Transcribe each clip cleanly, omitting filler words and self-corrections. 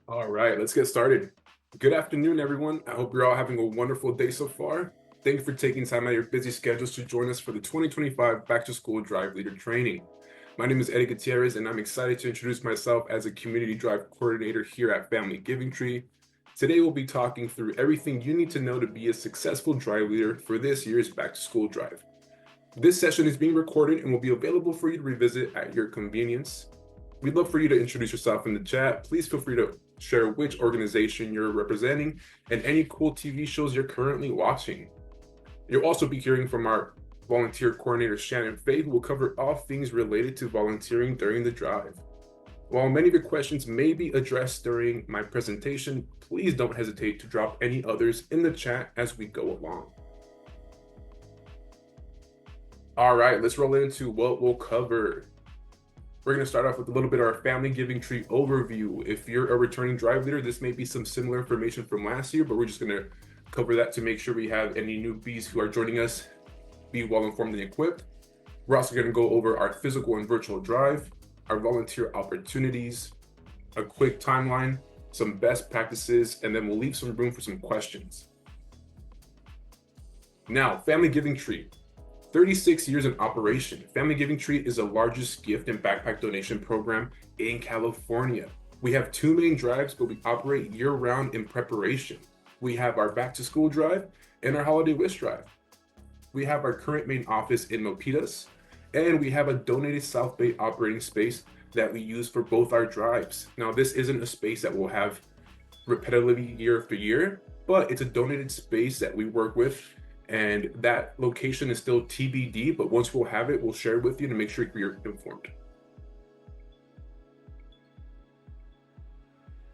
All right, let's get started. Good afternoon, everyone. I hope you're all having a wonderful day so far. Thank you for taking time out of your busy schedules to join us for the 2025 Back to School Drive Leader Training. My name is Eddie Gutierrez, and I'm excited to introduce myself as a Community Drive Coordinator here at Family Giving Tree. Today, we'll be talking through everything you need to know to be a successful drive leader for this year's Back to School Drive. This session is being recorded and will be available for you to revisit at your convenience. We'd love for you to introduce yourself in the chat. Please feel free to share which organization you're representing and any cool TV shows you're currently watching. You'll also be hearing from our volunteer coordinator, Shannon Fay, who will cover all things related to volunteering during the drive. While many of your questions may be addressed during my presentation, please don't hesitate to drop any others in the chat as we go along. All right, let's roll into what we'll cover. We're going to start off with a little bit of our Family Giving Tree overview. If you're a returning drive leader, this may be some similar information from last year, but we're just going to cover that to make sure we have any newbies who are joining us be well informed and equipped. We're also going to go over our physical and virtual drive, our volunteer opportunities, a quick timeline, some best practices, and then we'll leave some room for some questions. Now, Family Giving Tree. 36 years in operation, Family Giving Tree is the largest gift and backpack donation program in California. We have two main drives, but we operate year-round in preparation. We have our Back to School Drive and our Holiday Wish Drive. We have our current main office in Milpitas, and we have a donated South Bay operating space that we use for both our drives. Now, this isn't a space that we'll have repetitively year after year, but it's a donated space that we work with. And that location is still TBD, but once we'll have it, we'll share it with you to make sure you're informed.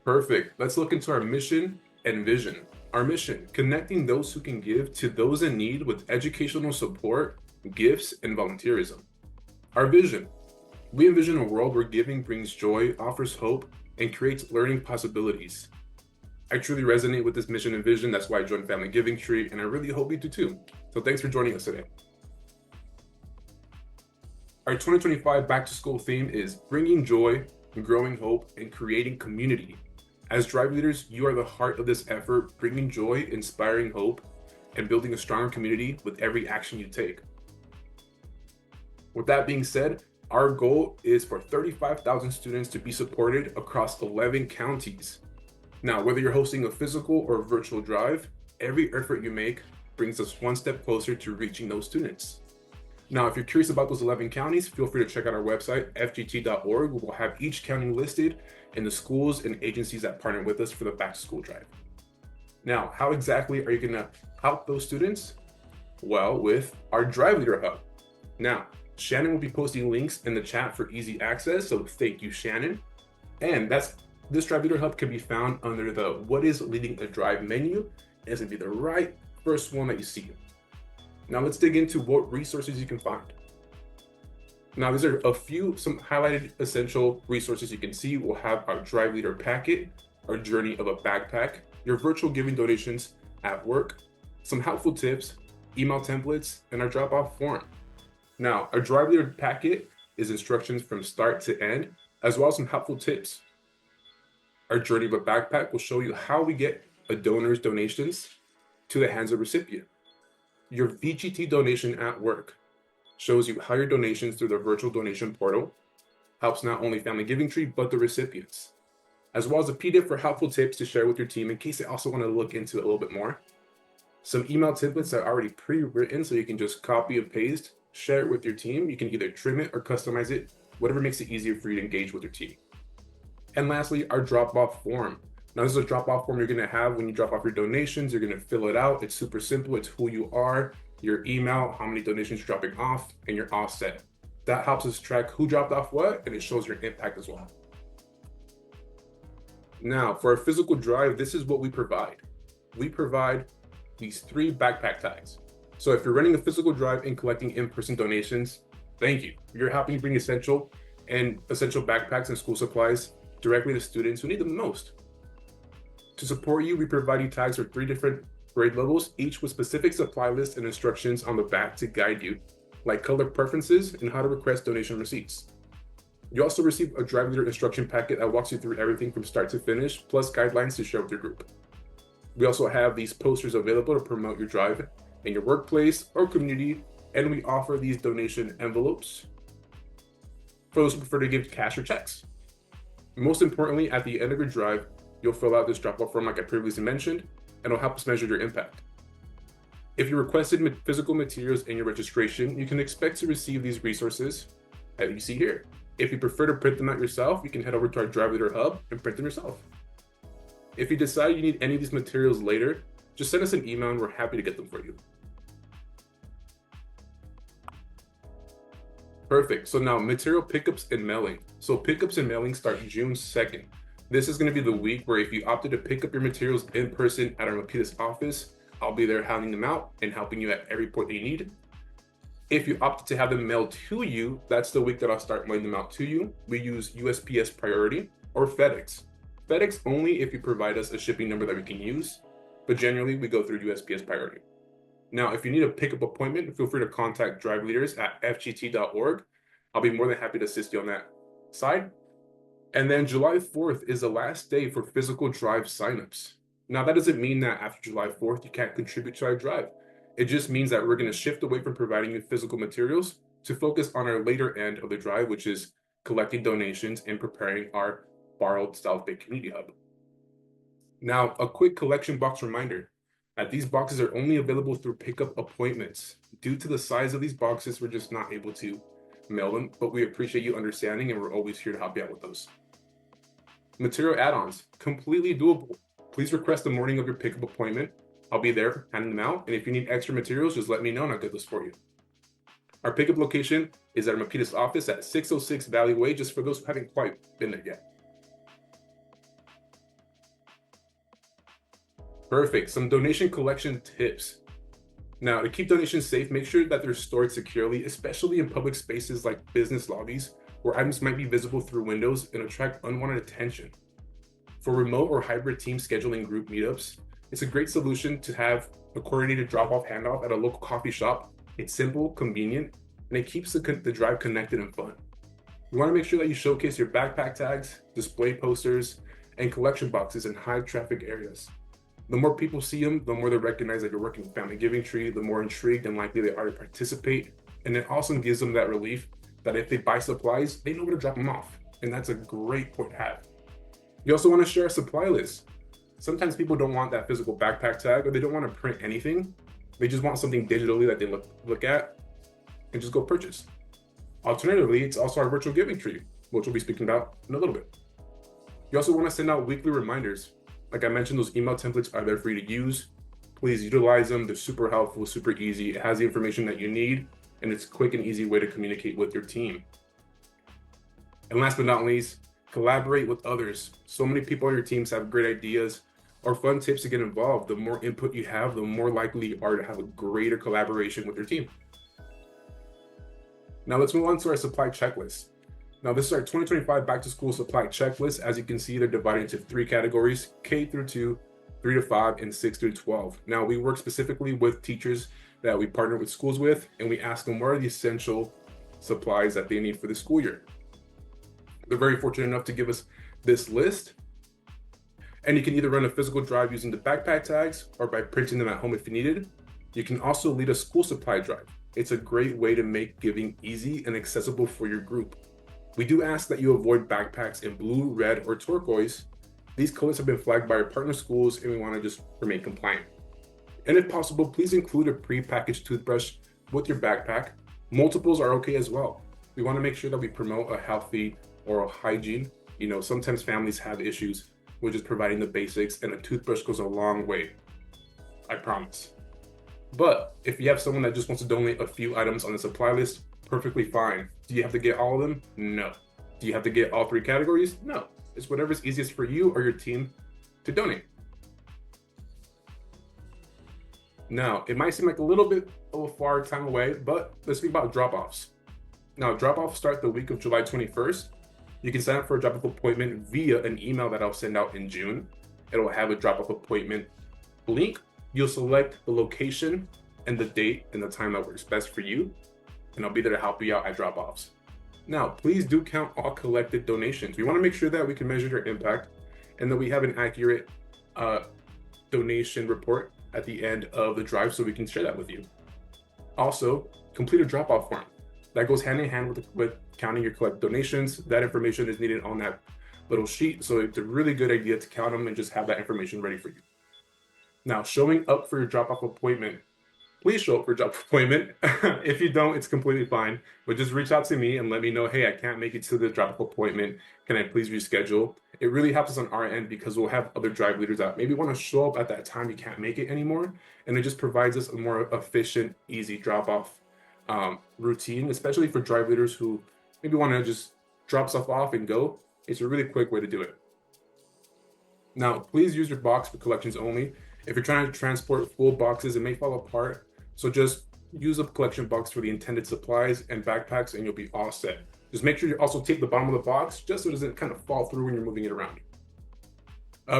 Perfect. Let's look into our mission and vision. Our mission, connecting those who can give to those in need with educational support, gifts, and volunteerism. Our vision, we envision a world where giving brings joy, offers hope, and creates learning possibilities. I truly resonate with this mission and vision. That's why I joined Family Giving Tree, and I really hope you do too. So thanks for joining us today. Our 2025 Back to School theme is bringing joy, growing hope, and creating community. As drive leaders, you are the heart of this effort, bringing joy, inspiring hope, and building a stronger community with every action you take. With that being said, our goal is for 35,000 students to be supported across 11 counties. Now, whether you're hosting a physical or virtual drive, every effort you make brings us one step closer to reaching those students. Now, if you're curious about those 11 counties, feel free to check out our website, fgt.org. We'll have each county listed and the schools and agencies that partner with us for the Back to School Drive. Now, how exactly are you going to help those students? Well, with our Drive Leader Hub. Now, Shannon will be posting links in the chat for easy access, so thank you, Shannon. And this Drive Leader Hub can be found under the What is Leading a Drive menu. It's going to be the right first one that you see. Now let's dig into what resources you can find. Now these are some highlighted essential resources you can see. We'll have our Drive Leader Packet, our Journey of a Backpack, your virtual giving donations at work, some helpful tips, email templates, and our drop-off form. Now, our Drive Leader Packet is instructions from start to end, as well as some helpful tips. Our Journey of a Backpack will show you how we get a donor's donations to the hands of the recipient. Your VGT donation at work shows you how your donations through the virtual donation portal helps not only Family Giving Tree, but the recipients, as well as a PDF for helpful tips to share with your team in case they also want to look into it a little bit more. Some email templates that are already pre-written, so you can just copy and paste, share it with your team. You can either trim it or customize it, whatever makes it easier for you to engage with your team. And lastly, our drop-off form. Now, this is a drop-off form you're going to have when you drop off your donations. You're going to fill it out. It's super simple. It's who you are, your email, how many donations you're dropping off, and you're all set. That helps us track who dropped off what, and it shows your impact as well. Now, for our physical drive, this is what we provide. We provide these 3 backpack tags. So if you're running a physical drive and collecting in-person donations, thank you. You're helping bring essential backpacks and school supplies directly to students who need them the most. To support you, we provide you tags for 3 different grade levels, each with specific supply lists and instructions on the back to guide you, like color preferences and how to request donation receipts. You also receive a drive leader instruction packet that walks you through everything from start to finish, plus guidelines to share with your group. We also have these posters available to promote your drive in your workplace or community, and we offer these donation envelopes for those who prefer to give cash or checks. Most importantly, at the end of your drive, you'll fill out this drop-off form like I previously mentioned, and it'll help us measure your impact. If you requested physical materials in your registration, you can expect to receive these resources that you see here. If you prefer to print them out yourself, you can head over to our Drive Leader Hub and print them yourself. If you decide you need any of these materials later, just send us an email and we're happy to get them for you. Perfect. So now material pickups and mailing. So pickups and mailing start June 2nd. This is going to be the week where if you opted to pick up your materials in person at our Milpitas office, I'll be there handing them out and helping you at every point that you need. If you opted to have them mailed to you, that's the week that I'll start mailing them out to you. We use USPS Priority or FedEx. FedEx only if you provide us a shipping number that we can use, but generally we go through USPS Priority. Now, if you need a pickup appointment, feel free to contact drive leaders at fgt.org. I'll be more than happy to assist you on that side. And then July 4th is the last day for physical drive signups. Now, that doesn't mean that after July 4th, you can't contribute to our drive. It just means that we're going to shift away from providing you physical materials to focus on our later end of the drive, which is collecting donations and preparing our borrowed South Bay Community Hub. Now, a quick collection box reminder that these boxes are only available through pickup appointments. Due to the size of these boxes, we're just not able to mail them, but we appreciate you understanding and we're always here to help you out with those. Material add-ons, completely doable. Please request the morning of your pickup appointment. I'll be there handing them out, and if you need extra materials, just let me know and I'll get those for you. Our pickup location is at our Milpitas office at 606 Valley Way, just for those who haven't quite been there yet. Perfect. Some donation collection tips. Now, to keep donations safe, make sure that they're stored securely, especially in public spaces like business lobbies, where items might be visible through windows and attract unwanted attention. For remote or hybrid team scheduling group meetups, it's a great solution to have a coordinated drop-off handoff at a local coffee shop. It's simple, convenient, and it keeps the drive connected and fun. You want to make sure that you showcase your backpack tags, display posters, and collection boxes in high traffic areas. The more people see them, the more they recognize that you're working with Family Giving Tree, the more intrigued and likely they are to participate. And it also gives them that relief that if they buy supplies, they know where to drop them off. And that's a great point to have. You also want to share a supply list. Sometimes people don't want that physical backpack tag, or they don't want to print anything. They just want something digitally that they look at and just go purchase. Alternatively, it's also our virtual giving tree, which we'll be speaking about in a little bit. You also want to send out weekly reminders. Like I mentioned, those email templates are there for you to use. Please utilize them. They're super helpful, super easy. It has the information that you need, and it's a quick and easy way to communicate with your team. And last but not least, collaborate with others. So many people on your teams have great ideas or fun tips to get involved. The more input you have, the more likely you are to have a greater collaboration with your team. Now let's move on to our supply checklist. Now this is our 2025 back to school supply checklist. As you can see, they're divided into 3 categories: K through 2, 3 to 5, and 6 through 12. Now we work specifically with teachers that we partner with schools with, and we ask them what are the essential supplies that they need for the school year. They're very fortunate enough to give us this list. And you can either run a physical drive using the backpack tags or by printing them at home if you needed. You can also lead a school supply drive. It's a great way to make giving easy and accessible for your group. We do ask that you avoid backpacks in blue, red, or turquoise. These colors have been flagged by our partner schools, and we want to just remain compliant. And if possible, please include a pre-packaged toothbrush with your backpack. Multiples are okay as well. We want to make sure that we promote a healthy oral hygiene. You know, sometimes families have issues with just providing the basics, and a toothbrush goes a long way, I promise. But if you have someone that just wants to donate a few items on the supply list, perfectly fine. Do you have to get all of them? No. Do you have to get all 3 categories? No. It's whatever's easiest for you or your team to donate. Now, it might seem like a little bit of a far time away, but let's speak about drop-offs. Now, drop-offs start the week of July 21st. You can sign up for a drop-off appointment via an email that I'll send out in June. It'll have a drop-off appointment link. You'll select the location and the date and the time that works best for you, and I'll be there to help you out at drop-offs. Now, please do count all collected donations. We want to make sure that we can measure their impact and that we have an accurate uh, donation report at the end of the drive so we can share that with you. Also, complete a drop-off form. That goes hand in hand with counting your collect donations. That information is needed on that little sheet, so it's a really good idea to count them and just have that information ready for you. Now, showing up for your drop-off appointment. Please show up for a drop appointment. If you don't, it's completely fine. But just reach out to me and let me know, hey, I can't make it to the drop-off appointment. Can I please reschedule? It really helps us on our end because we'll have other drive leaders that maybe want to show up at that time you can't make it anymore. And it just provides us a more efficient, easy drop-off routine, especially for drive leaders who maybe want to just drop stuff off and go. It's a really quick way to do it. Now, please use your box for collections only. If you're trying to transport full boxes, it may fall apart. So just use a collection box for the intended supplies and backpacks and you'll be all set. Just make sure you also tape the bottom of the box just so it doesn't kind of fall through when you're moving it around.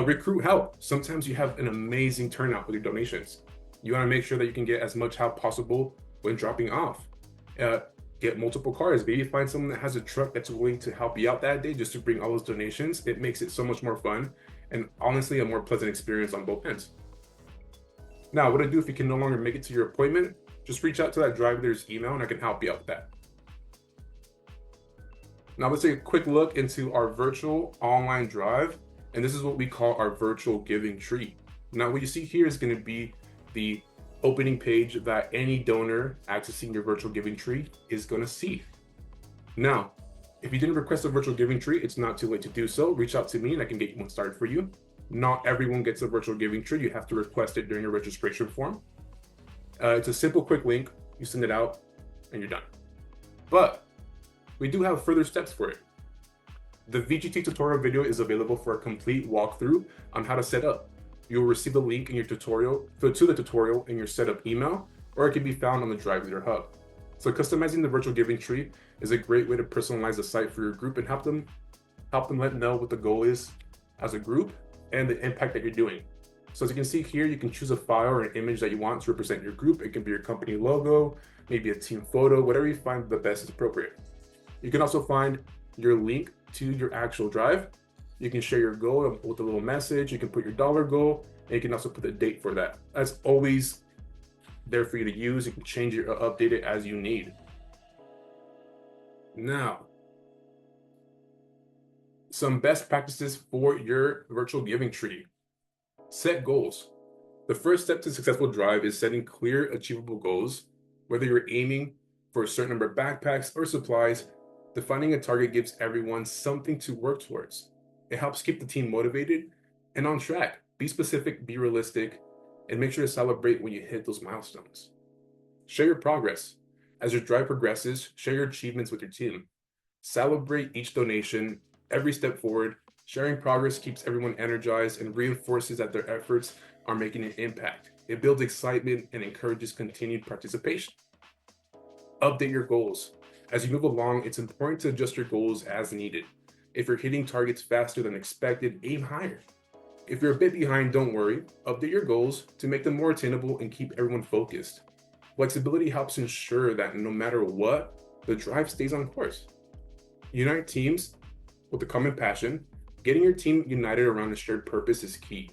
Recruit help. Sometimes you have an amazing turnout with your donations. You want to make sure that you can get as much help possible when dropping off. Get multiple cars. Maybe find someone that has a truck that's willing to help you out that day just to bring all those donations. It makes it so much more fun and honestly a more pleasant experience on both ends. Now, what I do if you can no longer make it to your appointment, just reach out to that drive leader's email and I can help you out with that. Now let's take a quick look into our virtual online drive. And this is what we call our virtual giving tree. Now what you see here is going to be the opening page that any donor accessing your virtual giving tree is going to see. Now, if you didn't request a virtual giving tree, it's not too late to do so. Reach out to me and I can get one started for you. Not everyone gets a virtual giving tree. You have to request it during your registration form. It's a simple, quick link. You send it out and you're done. But we do have further steps for it. The VGT tutorial video is available for a complete walkthrough on how to set up. You'll receive a link in your tutorial to the tutorial in your setup email, or it can be found on the Drive Leader Hub. So customizing the virtual giving tree is a great way to personalize the site for your group and help them let them know what the goal is as a group and the impact that you're doing. So as you can see here, you can choose a file or an image that you want to represent your group. It can be your company logo, maybe a team photo, whatever you find the best is appropriate. You can also find your link to your actual drive. You can share your goal with a little message. You can put your dollar goal, and you can also put the date for that. That's always there for you to use. You can change it or update it as you need. Now, some best practices for your virtual giving tree. Set goals. The first step to successful drive is setting clear, achievable goals. Whether you're aiming for a certain number of backpacks or supplies, defining a target gives everyone something to work towards. It helps keep the team motivated and on track. Be specific, be realistic, and make sure to celebrate when you hit those milestones. Share your progress. As your drive progresses, share your achievements with your team. Celebrate each donation, every step forward. Sharing progress keeps everyone energized and reinforces that their efforts are making an impact. It builds excitement and encourages continued participation. Update your goals. As you move along, it's important to adjust your goals as needed. If you're hitting targets faster than expected, aim higher. If you're a bit behind, don't worry. Update your goals to make them more attainable and keep everyone focused. Flexibility helps ensure that no matter what, the drive stays on course. Unite teams with a common passion. Getting your team united around a shared purpose is key.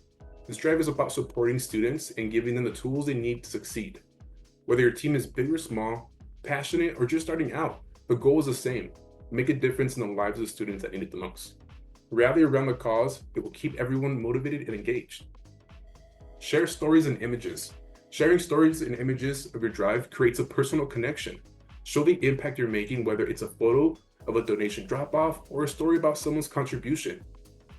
This drive is about supporting students and giving them the tools they need to succeed. Whether your team is big or small, passionate, or just starting out, the goal is the same. Make a difference in the lives of the students that need it the most. Rally around the cause. It will keep everyone motivated and engaged. Share stories and images. Sharing stories and images of your drive creates a personal connection. Show the impact you're making, whether it's a photo of a donation drop-off or a story about someone's contribution.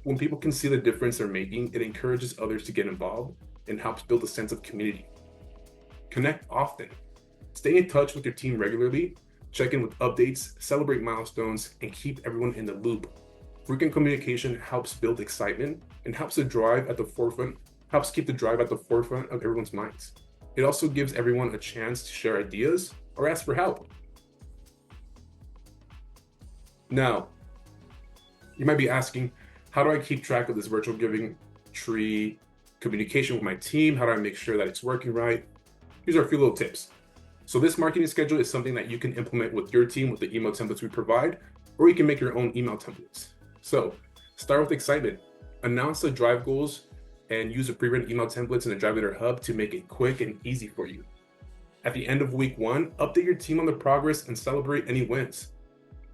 When people can see the difference they're making, it encourages others to get involved and helps build a sense of community. Connect often. Stay in touch with your team regularly, check in with updates, celebrate milestones, and keep everyone in the loop. Frequent communication helps build excitement and helps keep the drive at the forefront of everyone's minds. It also gives everyone a chance to share ideas or ask for help. Now, you might be asking, how do I keep track of this virtual giving tree communication with my team? How do I make sure that it's working right? Here's are a few little tips. So this marketing schedule is something that you can implement with your team with the email templates we provide, or you can make your own email templates. So start with excitement, announce the drive goals, and use the pre-written email templates in the Drive Leader Hub to make it quick and easy for you. At the end of week 1, update your team on the progress and celebrate any wins.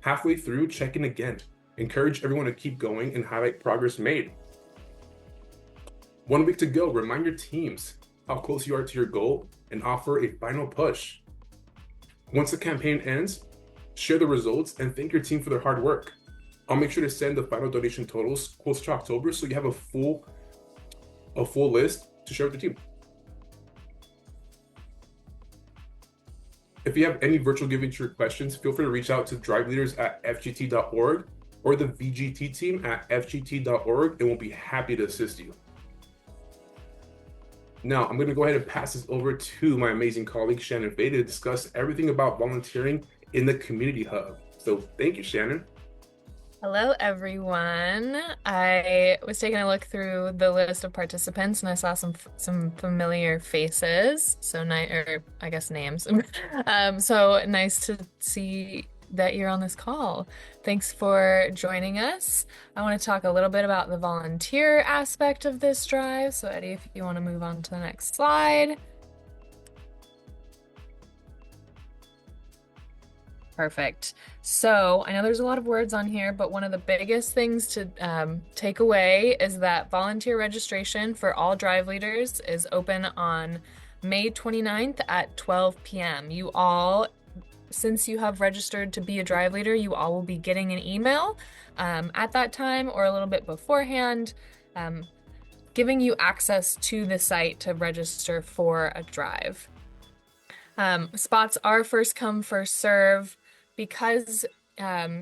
Halfway through, check in again. Encourage everyone to keep going and highlight progress made. 1 week to go, remind your teams how close you are to your goal and offer a final push. Once the campaign ends, share the results and thank your team for their hard work. I'll make sure to send the final donation totals close to October so you have a full list to share with the team. If you have any virtual giving to your questions, feel free to reach out to driveleaders@fgt.org or the VGT team at fgt.org, and we'll be happy to assist you. Now, I'm going to go ahead and pass this over to my amazing colleague, Shannon Fay, to discuss everything about volunteering in the Community Hub. So thank you, Shannon. Hello, everyone. I was taking a look through the list of participants and I saw some familiar faces. So nice, or I guess names. So nice to see that you're on this call. Thanks for joining us. I want to talk a little bit about the volunteer aspect of this drive. So Eddie, if you want to move on to the next slide. Perfect. So I know there's a lot of words on here, but one of the biggest things to take away is that volunteer registration for all drive leaders is open on May 29th at 12 p.m. You all, since you have registered to be a drive leader, you all will be getting an email at that time or a little bit beforehand, giving you access to the site to register for a drive. Spots are first come, first serve. Because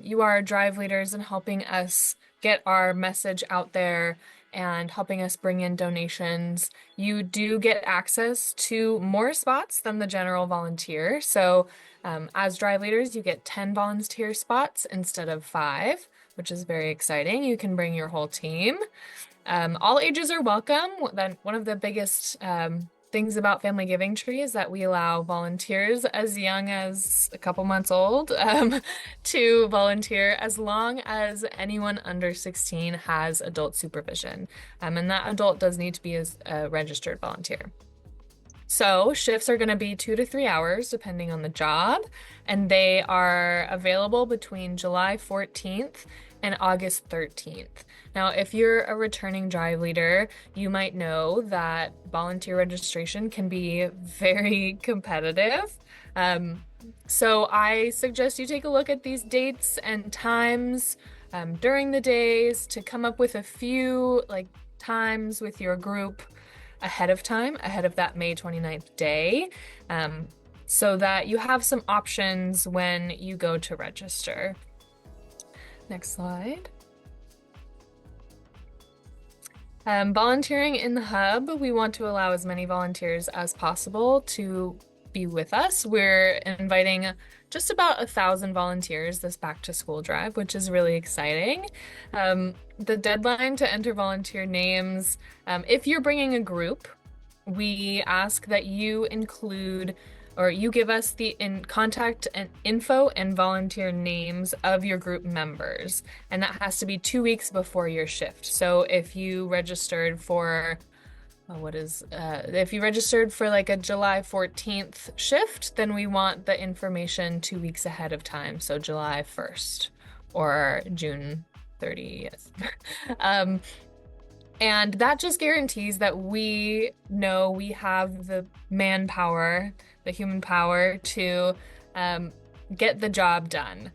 you are drive leaders and helping us get our message out there and helping us bring in donations, you do get access to more spots than the general volunteer. So as drive leaders, you get 10 volunteer spots instead of 5, which is very exciting. You can bring your whole team. All ages are welcome. One of the biggest things about Family Giving Tree is that we allow volunteers as young as a couple months old to volunteer as long as anyone under 16 has adult supervision. And that adult does need to be a registered volunteer. So shifts are going to be 2 to 3 hours depending on the job, and they are available between July 14th and August 13th. Now, if you're a returning drive leader, you might know that volunteer registration can be very competitive. So I suggest you take a look at these dates and times during the days to come up with a few times with your group ahead of time, ahead of that May 29th day, so that you have some options when you go to register. Next slide. Volunteering in the hub, we want to allow as many volunteers as possible to be with us. We're inviting just about 1,000 volunteers this back to school drive, which is really exciting. The deadline to enter volunteer names, if you're bringing a group, we ask that you include or you give us the contact and info and volunteer names of your group members. And that has to be 2 weeks before your shift. So if you registered for, if you registered for a July 14th shift, then we want the information 2 weeks ahead of time. So July 1st or June 30th. And that just guarantees that we know we have the manpower, the human power to get the job done.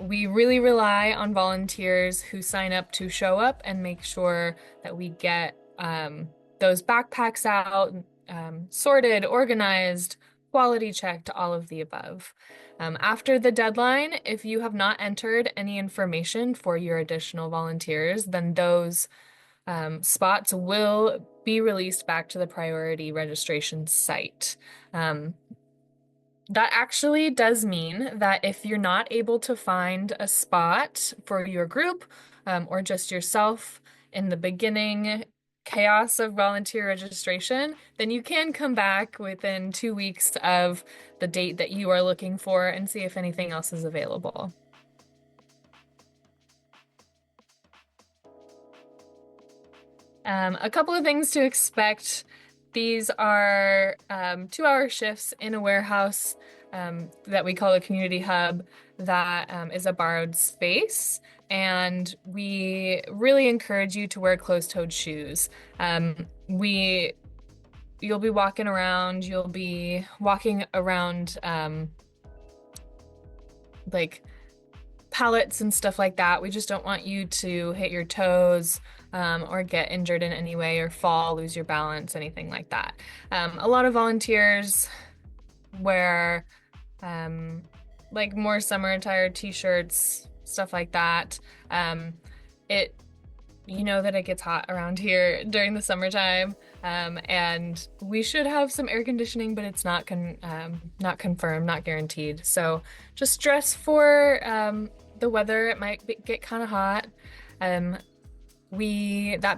We really rely on volunteers who sign up to show up and make sure that we get those backpacks out, sorted, organized, quality checked, all of the above. After the deadline, if you have not entered any information for your additional volunteers, then those spots will be released back to the priority registration site. That actually does mean that if you're not able to find a spot for your group or just yourself in the beginning chaos of volunteer registration, then you can come back within 2 weeks of the date that you are looking for and see if anything else is available. A couple of things to expect. These are 2-hour shifts in a warehouse that we call a community hub that is a borrowed space. And we really encourage you to wear closed-toed shoes. You'll be walking around, like pallets and stuff like that. We just don't want you to hit your toes or get injured in any way or fall, lose your balance, anything like that. A lot of volunteers wear like more summer attire, t-shirts, stuff like that. You know that it gets hot around here during the summertime, and we should have some air conditioning, but it's not confirmed, not guaranteed. So just dress for the weather. It might get kind of hot. That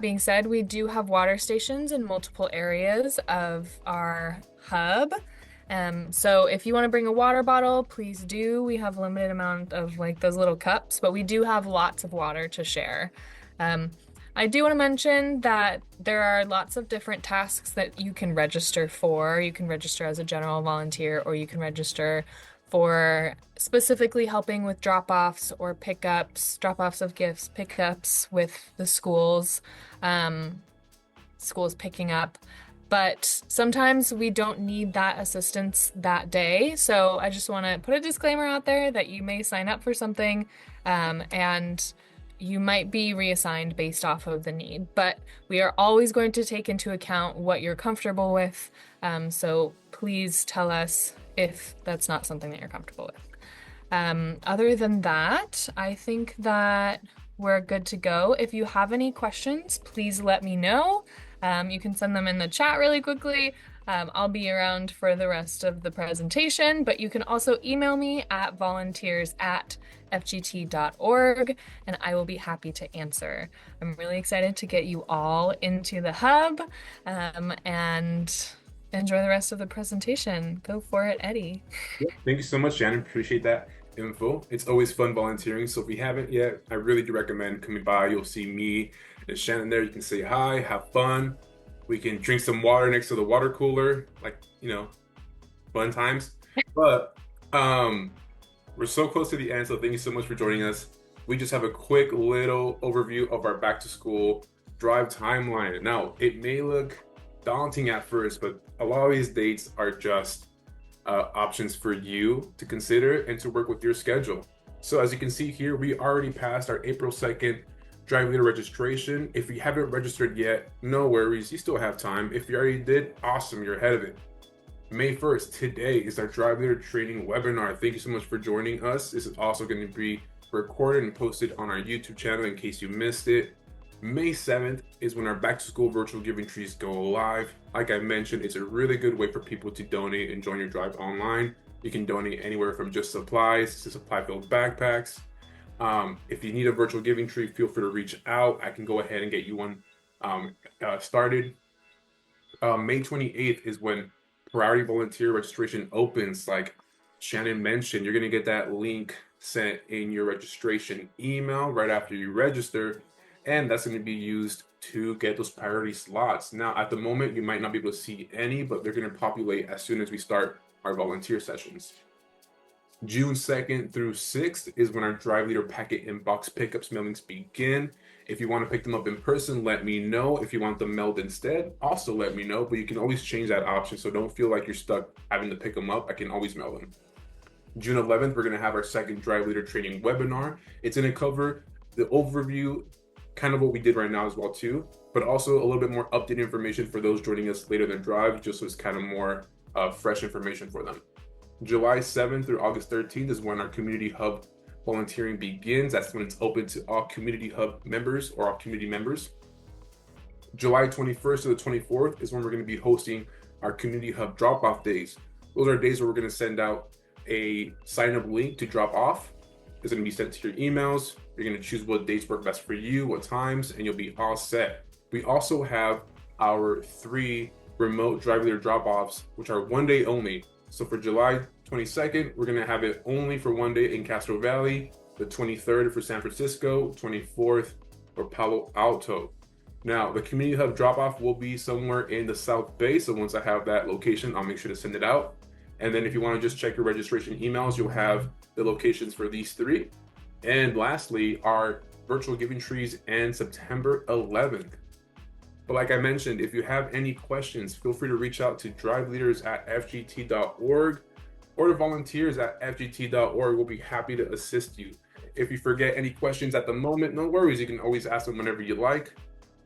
being said, we do have water stations in multiple areas of our hub. So if you want to bring a water bottle, please do. We have a limited amount of like those little cups, but we do have lots of water to share. I do want to mention that there are lots of different tasks that you can register for. You can register as a general volunteer, or you can register for specifically helping with drop-offs or pickups, drop-offs of gifts, pickups with the schools picking up. But sometimes we don't need that assistance that day. So I just want to put a disclaimer out there that you may sign up for something and you might be reassigned based off of the need. But we are always going to take into account what you're comfortable with. So please tell us if that's not something that you're comfortable with. Other than that, I think that we're good to go. If you have any questions, please let me know. You can send them in the chat really quickly. I'll be around for the rest of the presentation, but you can also email me at volunteers@fgt.org, and I will be happy to answer. I'm really excited to get you all into the hub and enjoy the rest of the presentation. Go for it, Eddie. Thank you so much, Shannon. Appreciate that info. It's always fun volunteering. So if you haven't yet, I really do recommend coming by. You'll see me and Shannon there. You can say hi, have fun. We can drink some water next to the water cooler, like, fun times. But we're so close to the end, so thank you so much for joining us. We just have a quick little overview of our back to school drive timeline. Now, it may look daunting at first, but a lot of these dates are just options for you to consider and to work with your schedule. So as you can see here, we already passed our April 2nd drive leader registration. If you haven't registered yet, no worries, you still have time. If you already did, awesome, you're ahead of it. May 1st, today is our drive leader training webinar. Thank you so much for joining us. This is also going to be recorded and posted on our YouTube channel in case you missed it. May 7th is when our back to school virtual giving trees go live. Like I mentioned, it's a really good way for people to donate and join your drive online. You can donate anywhere from just supplies to supply-filled backpacks. If you need a virtual giving tree, feel free to reach out. I can go ahead and get you one started. May 28th is when priority volunteer registration opens. Like Shannon mentioned, you're going to get that link sent in your registration email right after you register, and that's going to be used to get those priority slots. Now, at the moment, you might not be able to see any, but they're going to populate as soon as we start our volunteer sessions. June 2nd through 6th is when our drive leader packet inbox pickups mailings begin. If you want to pick them up in person, let me know. If you want them mailed instead, also let me know, but you can always change that option, so don't feel like you're stuck having to pick them up. I can always mail them. June 11th, we're going to have our second drive leader training webinar. It's going to cover the overview, kind of what we did right now as well too, but also a little bit more updated information for those joining us later than drive, just so it's kind of more fresh information for them. July 7th through August 13th is when our community hub volunteering begins. That's when it's open to all community hub members or all community members. July 21st to the 24th is when we're going to be hosting our community hub drop-off days. Those are days where we're going to send out a sign-up link to drop off. It's going to be sent to your emails. You're going to choose what dates work best for you, what times, and you'll be all set. We also have our 3 remote drive leader drop-offs, which are 1 day only. So for July 22nd, we're gonna have it only for 1 day in Castro Valley, the 23rd for San Francisco, 24th for Palo Alto. Now, the community hub drop-off will be somewhere in the South Bay. So once I have that location, I'll make sure to send it out. And then if you want to just check your registration emails, you'll have the locations for these 3. And lastly, our virtual Giving Trees and September 11th. But like I mentioned, if you have any questions, feel free to reach out to driveleaders@fgt.org or to volunteers@fgt.org. We'll be happy to assist you. If you forget any questions at the moment, no worries. You can always ask them whenever you like.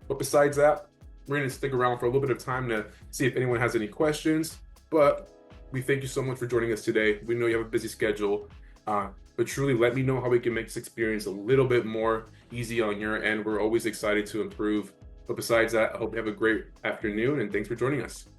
But besides that, we're going to stick around for a little bit of time to see if anyone has any questions. But we thank you so much for joining us today. We know you have a busy schedule, but truly let me know how we can make this experience a little bit more easy on your end. We're always excited to improve. But besides that, I hope you have a great afternoon and thanks for joining us.